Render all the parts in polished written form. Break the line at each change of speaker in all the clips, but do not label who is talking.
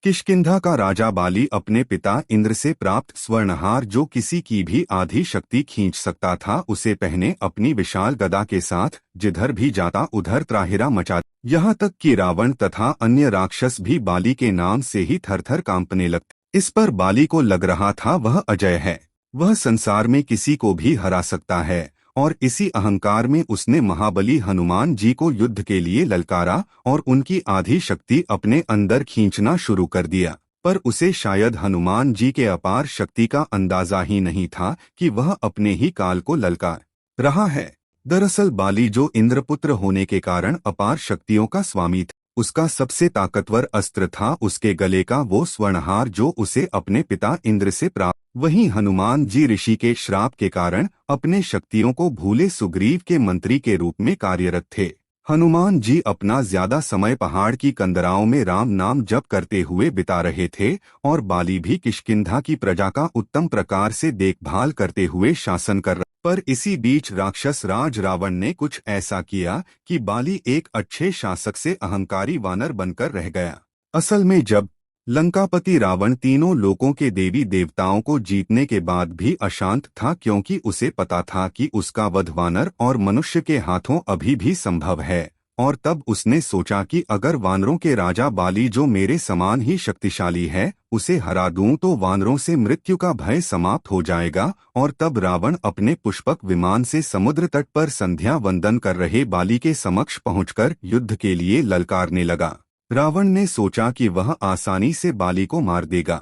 किष्किंधा का राजा बाली अपने पिता इंद्र से प्राप्त स्वर्णहार, जो किसी की भी आधी शक्ति खींच सकता था, उसे पहने अपनी विशाल गदा के साथ जिधर भी जाता उधर त्राहिरा मचा। यहाँ तक कि रावण तथा अन्य राक्षस भी बाली के नाम से ही थरथर कांपने लगते। इस पर बाली को लग रहा था वह अजय है, वह संसार में किसी को भी हरा सकता है, और इसी अहंकार में उसने महाबली हनुमान जी को युद्ध के लिए ललकारा और उनकी आधी शक्ति अपने अंदर खींचना शुरू कर दिया। पर उसे शायद हनुमान जी के अपार शक्ति का अंदाजा ही नहीं था कि वह अपने ही काल को ललकार रहा है। दरअसल बाली जो इंद्रपुत्र होने के कारण अपार शक्तियों का स्वामी था, उसका सबसे ताकतवर अस्त्र था उसके गले का वो स्वर्णहार जो उसे अपने पिता इंद्र से प्राप्त। वहीं हनुमान जी ऋषि के श्राप के कारण अपने शक्तियों को भूले सुग्रीव के मंत्री के रूप में कार्यरत थे। हनुमान जी अपना ज्यादा समय पहाड़ की कंदराओं में राम नाम जप करते हुए बिता रहे थे और बाली भी किष्किंधा की प्रजा का उत्तम प्रकार से देखभाल करते हुए शासन कर रहा। पर इसी बीच राक्षस राज रावण ने कुछ ऐसा किया कि बाली एक अच्छे शासक से अहंकारी वानर बनकर रह गया। असल में जब लंकापति रावण तीनों लोकों के देवी देवताओं को जीतने के बाद भी अशांत था, क्योंकि उसे पता था कि उसका वध वानर और मनुष्य के हाथों अभी भी संभव है, और तब उसने सोचा कि अगर वानरों के राजा बाली जो मेरे समान ही शक्तिशाली है उसे हरा दूं तो वानरों से मृत्यु का भय समाप्त हो जाएगा। और तब रावण अपने पुष्पक विमान से समुद्र तट पर संध्या वंदन कर रहे बाली के समक्ष पहुंचकर युद्ध के लिए ललकारने लगा। रावण ने सोचा कि वह आसानी से बाली को मार देगा,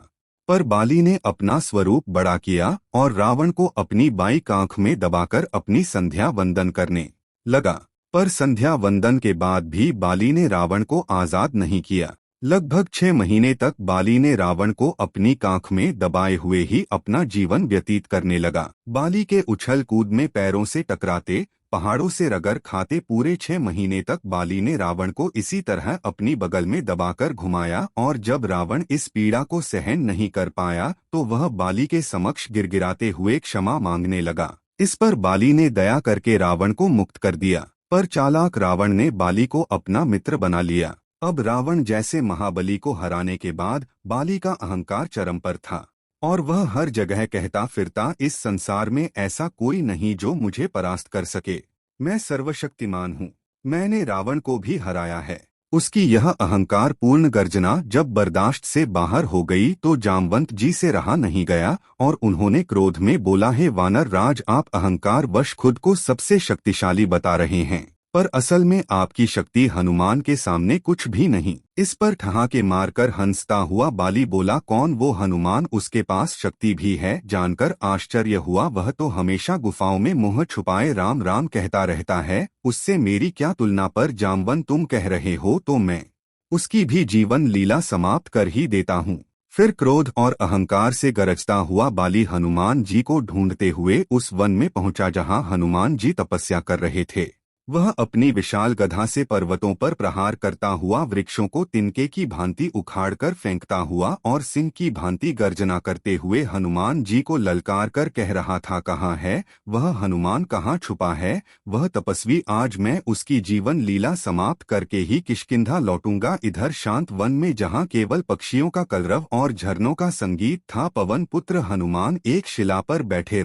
पर बाली ने अपना स्वरूप बड़ा किया और रावण को अपनी बाईं आंख में दबाकर अपनी संध्या वंदन करने लगा। पर संध्या वंदन के बाद भी बाली ने रावण को आजाद नहीं किया। लगभग 6 महीने तक बाली ने रावण को अपनी आंख में दबाए हुए ही अपना जीवन व्यतीत करने लगा। बाली के उछल कूद में पैरों से टकराते, पहाड़ों से रगड़ खाते पूरे 6 महीने तक बाली ने रावण को इसी तरह अपनी बगल में दबाकर घुमाया, और जब रावण इस पीड़ा को सहन नहीं कर पाया तो वह बाली के समक्ष गिड़गिड़ाते हुए क्षमा मांगने लगा। इस पर बाली ने दया करके रावण को मुक्त कर दिया, पर चालाक रावण ने बाली को अपना मित्र बना लिया। अब रावण जैसे महाबली को हराने के बाद बाली का अहंकार चरम पर था और वह हर जगह कहता फिरता, इस संसार में ऐसा कोई नहीं जो मुझे परास्त कर सके, मैं सर्वशक्तिमान हूँ, मैंने रावण को भी हराया है। उसकी यह अहंकार पूर्ण गर्जना जब बर्दाश्त से बाहर हो गई तो जामवंत जी से रहा नहीं गया और उन्होंने क्रोध में बोला, हे वानर राज, आप अहंकार वश खुद को सबसे शक्तिशाली बता रहे हैं, पर असल में आपकी शक्ति हनुमान के सामने कुछ भी नहीं। इस पर ठहाके मारकर हंसता हुआ बाली बोला, कौन वो हनुमान, उसके पास शक्ति भी है? जानकर आश्चर्य हुआ, वह तो हमेशा गुफाओं में मुंह छुपाए राम राम कहता रहता है, उससे मेरी क्या तुलना। पर जामवन तुम कह रहे हो तो मैं उसकी भी जीवन लीला समाप्त कर ही देता हूँ। फिर क्रोध और अहंकार से गरजता हुआ बाली हनुमान जी को ढूंढते हुए उस वन में पहुंचा जहाँ हनुमान जी तपस्या कर रहे थे। वह अपनी विशाल गदा से पर्वतों पर प्रहार करता हुआ वृक्षों को तिनके की भांति उखाड़कर फेंकता हुआ और सिंह की भांति गर्जना करते हुए हनुमान जी को ललकार कर कह रहा था, कहाँ है वह हनुमान, कहाँ छुपा है वह तपस्वी? आज मैं उसकी जीवन लीला समाप्त करके ही किष्किंधा लौटूंगा। इधर शांत वन में जहाँ केवल पक्षियों का कलरव और झरनों का संगीत था, पवन पुत्र हनुमान एक शिला पर बैठे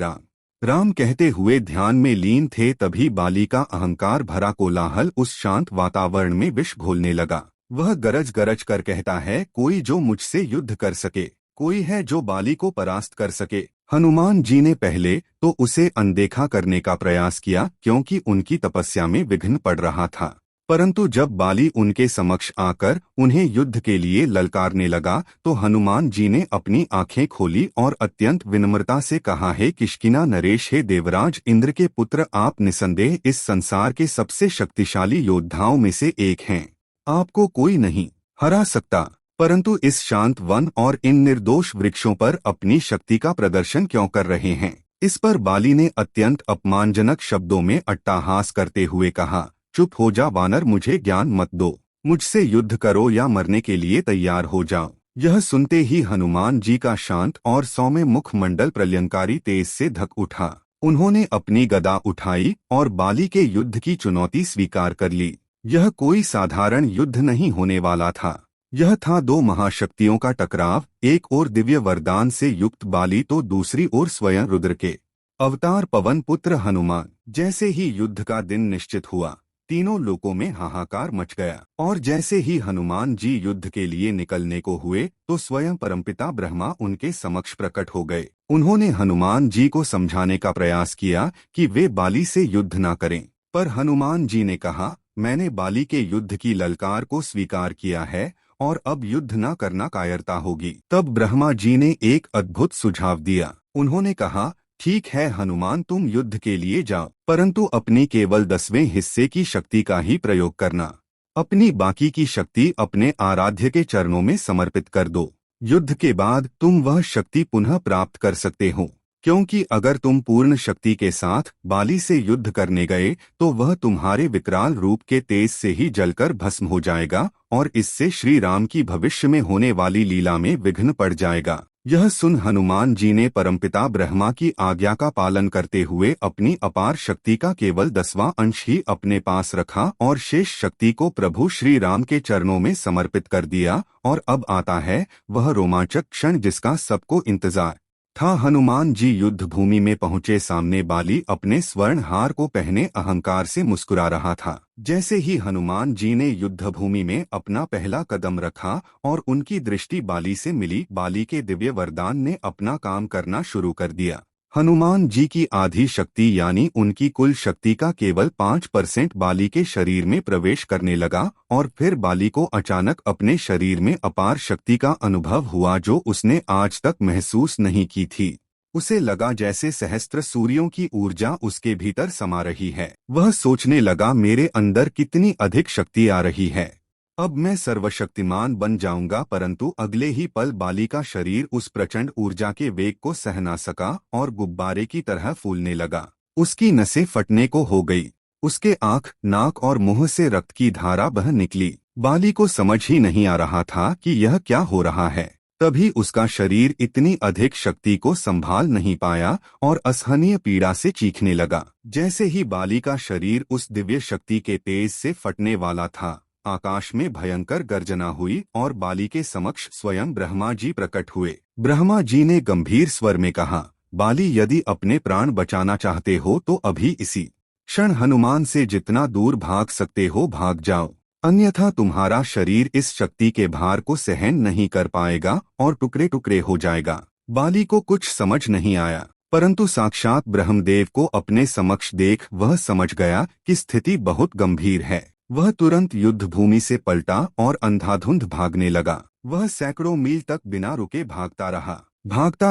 राम कहते हुए ध्यान में लीन थे। तभी बाली का अहंकार भरा कोलाहल उस शांत वातावरण में विष घोलने लगा। वह गरज गरज कर कहता है, कोई जो मुझसे युद्ध कर सके, कोई है जो बाली को परास्त कर सके। हनुमान जी ने पहले तो उसे अनदेखा करने का प्रयास किया, क्योंकि उनकी तपस्या में विघ्न पड़ रहा था, परंतु जब बाली उनके समक्ष आकर उन्हें युद्ध के लिए ललकारने लगा तो हनुमान जी ने अपनी आंखें खोली और अत्यंत विनम्रता से कहा, हे किष्किना नरेश, हे देवराज इंद्र के पुत्र, आप निसंदेह इस संसार के सबसे शक्तिशाली योद्धाओं में से एक हैं। आपको कोई नहीं हरा सकता, परंतु इस शांत वन और इन निर्दोष वृक्षों पर अपनी शक्ति का प्रदर्शन क्यों कर रहे हैं? इस पर बाली ने अत्यंत अपमानजनक शब्दों में अट्टहास करते हुए कहा, चुप हो जा वानर, मुझे ज्ञान मत दो, मुझसे युद्ध करो या मरने के लिए तैयार हो जाओ। यह सुनते ही हनुमान जी का शांत और सौम्य मुखमंडल प्रलयंकारी तेज से धक उठा। उन्होंने अपनी गदा उठाई और बाली के युद्ध की चुनौती स्वीकार कर ली। यह कोई साधारण युद्ध नहीं होने वाला था। यह था दो महाशक्तियों का टकराव, एक ओर दिव्य वरदान से युक्त बाली तो दूसरी ओर स्वयं रुद्र के अवतार पवन पुत्र हनुमान। जैसे ही युद्ध का दिन निश्चित हुआ, तीनों लोकों में हाहाकार मच गया। और जैसे ही हनुमान जी युद्ध के लिए निकलने को हुए तो स्वयं परमपिता ब्रह्मा उनके समक्ष प्रकट हो गए। उन्होंने हनुमान जी को समझाने का प्रयास किया कि वे बाली से युद्ध न करें, पर हनुमान जी ने कहा, मैंने बाली के युद्ध की ललकार को स्वीकार किया है और अब युद्ध न करना कायरता होगी। तब ब्रह्मा जी ने एक अद्भुत सुझाव दिया। उन्होंने कहा, ठीक है हनुमान, तुम युद्ध के लिए जाओ, परंतु अपनी केवल 10वें हिस्से की शक्ति का ही प्रयोग करना। अपनी बाकी की शक्ति अपने आराध्य के चरणों में समर्पित कर दो। युद्ध के बाद तुम वह शक्ति पुनः प्राप्त कर सकते हो, क्योंकि अगर तुम पूर्ण शक्ति के साथ बाली से युद्ध करने गए तो वह तुम्हारे विकराल रूप के तेज से ही जलकर भस्म हो जाएगा और इससे श्री राम की भविष्य में होने वाली लीला में विघ्न पड़ जाएगा। यह सुन हनुमान जी ने परमपिता ब्रह्मा की आज्ञा का पालन करते हुए अपनी अपार शक्ति का केवल 10वां अंश ही अपने पास रखा और शेष शक्ति को प्रभु श्री राम के चरणों में समर्पित कर दिया। और अब आता है वह रोमांचक क्षण जिसका सबको इंतजार था। हनुमान जी युद्ध भूमि में पहुंचे। सामने बाली अपने स्वर्ण हार को पहने अहंकार से मुस्कुरा रहा था। जैसे ही हनुमान जी ने युद्ध भूमि में अपना पहला कदम रखा और उनकी दृष्टि बाली से मिली, बाली के दिव्य वरदान ने अपना काम करना शुरू कर दिया। हनुमान जी की आधी शक्ति यानी उनकी कुल शक्ति का केवल 5% बाली के शरीर में प्रवेश करने लगा और फिर बाली को अचानक अपने शरीर में अपार शक्ति का अनुभव हुआ जो उसने आज तक महसूस नहीं की थी। उसे लगा जैसे सहस्त्र सूर्यों की ऊर्जा उसके भीतर समा रही है। वह सोचने लगा, मेरे अंदर कितनी अधिक शक्ति आ रही है, अब मैं सर्वशक्तिमान बन जाऊंगा। परंतु अगले ही पल बाली का शरीर उस प्रचंड ऊर्जा के वेग को सह ना सका और गुब्बारे की तरह फूलने लगा। उसकी नसें फटने को हो गई, उसके आंख, नाक और मुंह से रक्त की धारा बह निकली। बाली को समझ ही नहीं आ रहा था कि यह क्या हो रहा है। तभी उसका शरीर इतनी अधिक शक्ति को संभाल नहीं पाया और असहनीय पीड़ा से चीखने लगा। जैसे ही बाली का शरीर उस दिव्य शक्ति के तेज से फटने वाला था, आकाश में भयंकर गर्जना हुई और बाली के समक्ष स्वयं ब्रह्मा जी प्रकट हुए। ब्रह्मा जी ने गंभीर स्वर में कहा, बाली, यदि अपने प्राण बचाना चाहते हो तो अभी इसी क्षण हनुमान से जितना दूर भाग सकते हो भाग जाओ, अन्यथा तुम्हारा शरीर इस शक्ति के भार को सहन नहीं कर पाएगा और टुकड़े टुकड़े हो जाएगा। बाली को कुछ समझ नहीं आया, परंतु साक्षात ब्रह्मदेव को अपने समक्ष देख वह समझ गया कि स्थिति बहुत गंभीर है। वह तुरंत युद्ध भूमि से पलटा और अंधाधुंध भागने लगा। वह सैकड़ों मील तक बिना रुके भागता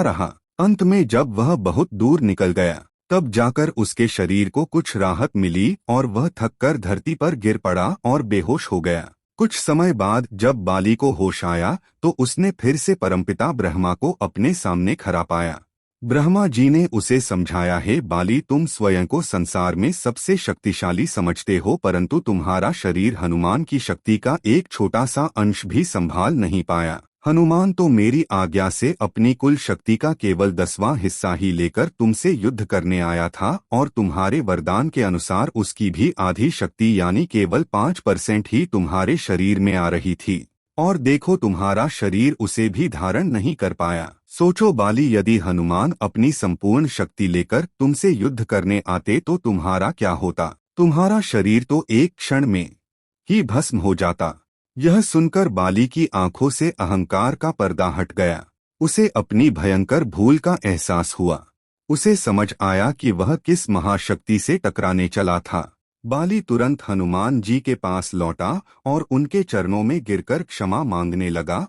रहा। अंत में जब वह बहुत दूर निकल गया तब जाकर उसके शरीर को कुछ राहत मिली और वह थककर धरती पर गिर पड़ा और बेहोश हो गया। कुछ समय बाद जब बाली को होश आया तो उसने फिर से परमपिता ब्रह्मा को अपने सामने खड़ा पाया। ब्रह्मा जी ने उसे समझाया, है बाली, तुम स्वयं को संसार में सबसे शक्तिशाली समझते हो, परंतु तुम्हारा शरीर हनुमान की शक्ति का एक छोटा सा अंश भी संभाल नहीं पाया। हनुमान तो मेरी आज्ञा से अपनी कुल शक्ति का केवल 10वां हिस्सा ही लेकर तुमसे युद्ध करने आया था और तुम्हारे वरदान के अनुसार उसकी भी आधी शक्ति यानी केवल 5% ही तुम्हारे शरीर में आ रही थी, और देखो तुम्हारा शरीर उसे भी धारण नहीं कर पाया। सोचो बाली, यदि हनुमान अपनी संपूर्ण शक्ति लेकर तुमसे युद्ध करने आते तो तुम्हारा क्या होता। तुम्हारा शरीर तो एक क्षण में ही भस्म हो जाता। यह सुनकर बाली की आंखों से अहंकार का पर्दा हट गया। उसे अपनी भयंकर भूल का एहसास हुआ। उसे समझ आया कि वह किस महाशक्ति से टकराने चला था। बाली तुरंत हनुमान जी के पास लौटा और उनके चरणों में गिरकर क्षमा मांगने लगा